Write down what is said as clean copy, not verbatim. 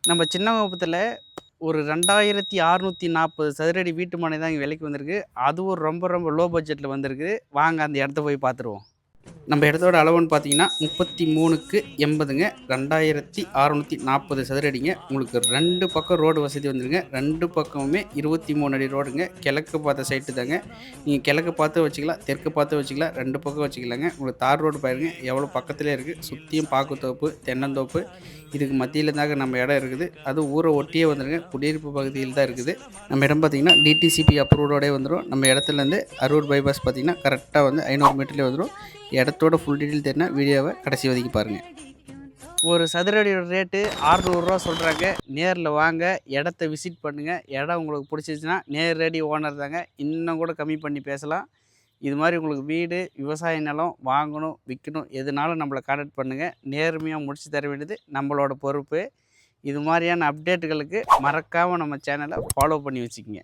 நம்ம சின்னகுப்பத்தில் ஒரு 2640 சதுரடி வீட்டு மனை தான் இங்கே விலைக்கு வந்திருக்கு. அதுவும் ரொம்ப ரொம்ப லோ பட்ஜெட்டில் வந்திருக்கு. வாங்க அந்த இடத்த போய் பார்த்துருவோம். நம்ம இடத்தோட அளவுன்னு பார்த்தீங்கன்னா 33க்கு 80ங்க. 2640 சதுரடிங்க. உங்களுக்கு 2 பக்கம் ரோடு வசதி வந்துருங்க. 2 பக்கமுமே 23 அடி ரோடுங்க. கிழக்கு பார்த்த சைட்டு தாங்க. நீங்கள் கிழக்கு பார்த்து வச்சுக்கலாம், தெற்கு பார்த்து வச்சுக்கலாம், 2 பக்கம் வச்சுக்கலாங்க. உங்களுக்கு தார் ரோடு பாருங்க எவ்வளோ பக்கத்துலேயே இருக்குது. சுற்றியும் பாக்குத்தோப்பு, தென்னந்தோப்பு, இதுக்கு மத்தியில் தாங்க நம்ம இடம் இருக்குது. அதுவும் ஊரை ஒட்டியே வந்துடுங்க. குடியிருப்பு பகுதியில் தான் இருக்குது. நம்ம இடம் பார்த்திங்கன்னா டிடிசிபி அப்ரூவோடே வந்துடும். நம்ம இடத்துலேருந்து அரூர் பைபாஸ் பார்த்திங்கன்னா கரெக்டாக வந்து 500 மீட்டர்லேயே வந்துடும். இடத்தோட ஃபுல் டீட்டெயில் தெரினா வீடியோவை கடைசி வரைக்கும் பாருங்கள். ஒரு சதுரடியோட ரேட்டு 600 ரூபா சொல்கிறாங்க. நேரில் வாங்க, இடத்த விசிட் பண்ணுங்கள். இடம் உங்களுக்கு பிடிச்சிச்சின்னா நேரடி ஓனர் தாங்க. இன்னும் கூட கம்மி பண்ணி பேசலாம். இது மாதிரி உங்களுக்கு வீடு, விவசாய நிலம் வாங்கணும், விற்கணும், எதுனாலும் நம்மளை கான்டாக்ட் பண்ணுங்கள். நேர்மையாக முடிச்சு தர வேண்டியது நம்மளோட பொறுப்பு. இது மாதிரியான அப்டேட்டுகளுக்கு மறக்காமல் நம்ம சேனலை ஃபாலோ பண்ணி வச்சுக்கோங்க.